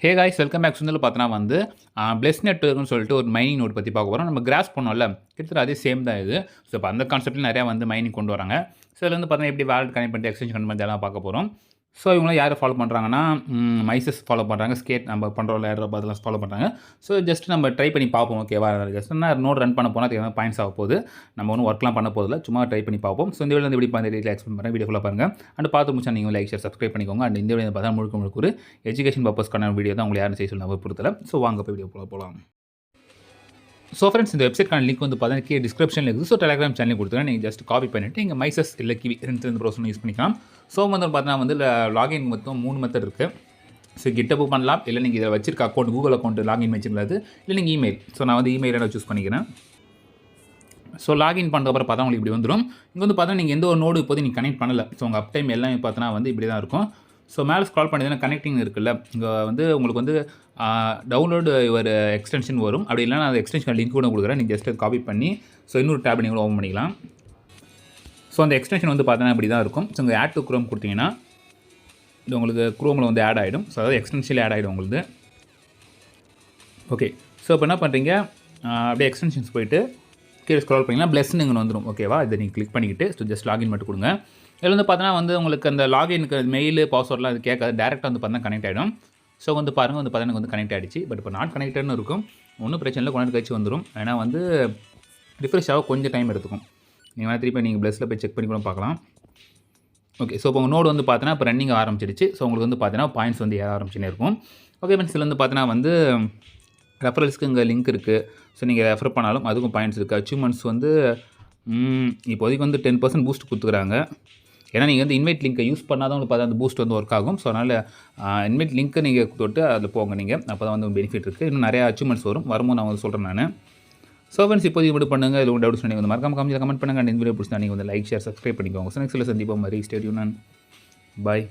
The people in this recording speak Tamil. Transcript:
ஹே காய்ஸ் வெல்கம் பேக் சுந்தரில் பார்த்தோன்னா வந்து பிளஸ் நெட்வொர்க்னு சொல்லிட்டு ஒரு மைனிங் நோட் பற்றி பார்க்க போகிறோம். நம்ம கிராஸ் பண்ணோம்ல கிட்டத்தட்ட அதே சேம் தான் இது. ஸோ இப்போ அந்த கான்செப்ட்டில் நிறையா வந்து மைனிங் கொண்டு வராங்க. ஸோ இதில் வந்து பார்த்தீங்கன்னா எப்படி வேலட் கனெக்ட் பண்ணிட்டு எக்ஸ்சேஞ்ச் கனெக்ட் பண்ணி எல்லாம் பார்க்க போகிறோம். ஸோ இவங்களாம் யார் ஃபாலோ பண்ணுறாங்கன்னா மைசஸ் ஃபாலோ பண்ணுறாங்க, ஸ்கேட் நம்ம பண்ணுறோம் அதெல்லாம் ஃபாலோ பண்ணுறாங்க. ஸோ ஜஸ்ட் நம்ம ட்ரை பண்ணி பார்ப்போம். ஓகேவா, ஜஸ்ட் நோட் ரன் பண்ண போனால் அதுக்கு பாயிண்ட்ஸ் ஆக போகுது. நம்ம ஒன்றும் ஒர்க்லாம் பண்ண போதில்லை, சும்மா ட்ரை பண்ணி பார்ப்போம். ஸோ இந்த வீடியோ வந்து எப்படி பார்த்து டீட்டெயில் எக்ஸ்பிளைன் பண்ணுறேன், வீடியோ ஃபுல்லாக பாருங்கள். அண்ட் பார்த்து முடிச்சா நீங்கள் லைக் ஷேர் சப்ஸ்கிரைப் பண்ணிக்கோங்க. அண்ட் இந்த வீடியோ பார்த்தா முழுக்க ஒரு எஜுகேஷன் பர்பஸ்க்கான வீடியோ தான் உங்களுக்கு யாரும் செய்ய சொல்லி பொறுத்தல. ஸோ வாங்க போய் வீடியோ போகலாம். ஸோ ஃப்ரெண்ட்ஸ், இந்த வெப்சைட்கான லிங்க் வந்து பார்த்தீங்கன்னா கீழே டிஸ்கிரிப்ஷனில் இருக்குது. ஸோ டெலிகிராம் சேனல் கொடுத்துருக்கேன். நீங்கள் ஜஸ்ட் காப்பி பண்ணிவிட்டு நீங்கள் மைசஸ் இல்லை கிவி ரெண்டு ப்ரௌசர் யூஸ் பண்ணிக்கலாம். ஸோ வந்து பார்த்தீங்கன்னா வந்து லாகின் மொத்தம் 3 மெத்தட் இருக்குது. ஸோ கிட்டப் பண்ணலாம், இல்லை நீங்கள் இதில் வச்சிருக்க அக்கௌண்ட் கூகுள் அக்கௌண்ட் லாகின் வச்சுக்கிறது, இல்லை நீங்கள் இமெயில். ஸோ நான் வந்து இமெயிலை சூஸ் பண்ணிக்கிறேன். ஸோ லாகின் பண்ணுறப்பறம் பார்த்தா உங்களுக்கு இப்படி வந்துடும். இங்கே வந்து பார்த்தா நீங்கள் எந்த ஒரு நோடு இப்போது நீங்கள் கனெக்ட் பண்ணலை. ஸோ உங்கள் அப் டைம் எல்லாமே பார்த்தோன்னா வந்து இப்படி தான் இருக்கும். ஸோ மேலே ஸ்க்ரால் பண்ணிங்கன்னா கனெக்டிங் இருக்குல்ல, இங்கே வந்து உங்களுக்கு வந்து டவுன்லோடு ஒரு எக்ஸ்டென்ஷன் வரும். அப்படி இல்லைனா அந்த எக்ஸ்டென்ஷன் லிங்க் கூட கொடுக்குறேன். நீங்கள் ஜஸ்ட் காப்பி பண்ணி ஸோ இன்னொரு டேப் நீங்கள் ஓப்பன் பண்ணிக்கலாம். ஸோ அந்த எக்ஸ்டென்ஷன் வந்து பார்த்தீங்கன்னா இப்படி தான் இருக்கும். ஸோ இங்கே ஆட் டு குரோம் கொடுத்தீங்கன்னா இது உங்களுக்கு குரோமில் வந்து ஆட் ஆகிடும். ஸோ அதாவது எக்ஸ்டென்ஷனில் ஆட் ஆகிடும் உங்களுக்கு. ஓகே, ஸோ இப்போ என்ன பண்ணுறீங்க, அப்படியே எக்ஸ்டென்ஷன்ஸ் போய்ட்டு கீழே ஸ்க்ரால் பண்ணிங்கன்னா ப்ளஸ்ன்னு இங்கே வந்துடும். ஓகேவா, இதை நீங்கள் கிளிக் பண்ணிக்கிட்டு ஸோ ஜஸ்ட் லாகின் மட்டும் கொடுங்க. இதில் வந்து பார்த்தீங்கன்னா வந்து உங்களுக்கு அந்த லாகினுக்கு மெயில் பாஸ்வேர்ட்லாம் அது கேட்காது, டேரெக்டாக வந்து பார்த்தீங்கன்னா கனெக்ட் ஆகிடும். ஸோ வந்து பாருங்கள், வந்து பார்த்தீங்கன்னா வந்து கனெக்ட் ஆகிடுச்சு. பட் இப்போ நாட் கனெக்டட்னு இருக்கும், ஒன்றும் பிரச்சனை இல்லை, கொஞ்சம் கழிச்சு வந்துடும். ஏன்னா வந்து ரிஃப்ரெஷ் ஆக கொஞ்சம் டைம் எடுத்துக்கும். நீங்கள் வேணால் திருப்பி நீங்கள் ப்ளஸில் போய் செக் பண்ணி கூட பார்க்கலாம். ஓகே, ஸோ இப்போ உங்கள் நோடு வந்து பார்த்தீங்கன்னா இப்போ ரன்னிங் ஆரம்பிச்சிடுச்சு. ஸோ உங்களுக்கு வந்து பார்த்தீங்கன்னா பாயிண்ட்ஸ் வந்து ஏற ஆரம்பிச்சுன்னே இருக்கும். ஓகே ஃப்ரெண்ட்ஸ், இதில் வந்து பார்த்தீங்கன்னா வந்து ரெஃபரல்ஸ்க்கு இங்கே லிங்க் இருக்குது. ஸோ நீங்கள் ரெஃபர் பண்ணாலும் அதுக்கும் பாயிண்ட்ஸ் இருக்குது. அச்சீவ்மெண்ட்ஸ் வந்து இப்போதைக்கு வந்து 10% பூஸ்ட் கொடுத்துக்கிறாங்க. ஏன்னா நீங்கள் வந்து இன்வைட் லிங்க்கை யூஸ் பண்ணாதான் உங்களுக்கு பார்த்தா அந்த பூஸ்ட் வந்து ஒர்க் ஆகும். ஸோ அதனால் இன்வைட் லிங்க்கை நீங்கள் தொட்டு அதில் போங்க நீங்கள், அப்போ தான் வந்து பெனிஃபிட் இருக்குது. இன்னும் நிறையா அச்சீவ்மெண்ட்ஸ் வரும்போது நான் வந்து சொல்கிறேன் நான். ஸோ ஃப்ரெண்ட்ஸ், இப்போதைக்கு மட்டும் பண்ணுங்கள். இது டவுட்ஸ் நீங்கள் வந்து மறக்காம கமெண்ட் பண்ணுங்கள். அண்ட் இந்த வீடியோ பிடிச்சா நீங்கள் வந்து லைக் ஷேர் சப்ஸ்கிரைப் பண்ணிக்கோங்க. ஸோ நெக்ஸ்ட் சந்திப்போம். மாதிரி ஸ்டே டியூன். பாய்.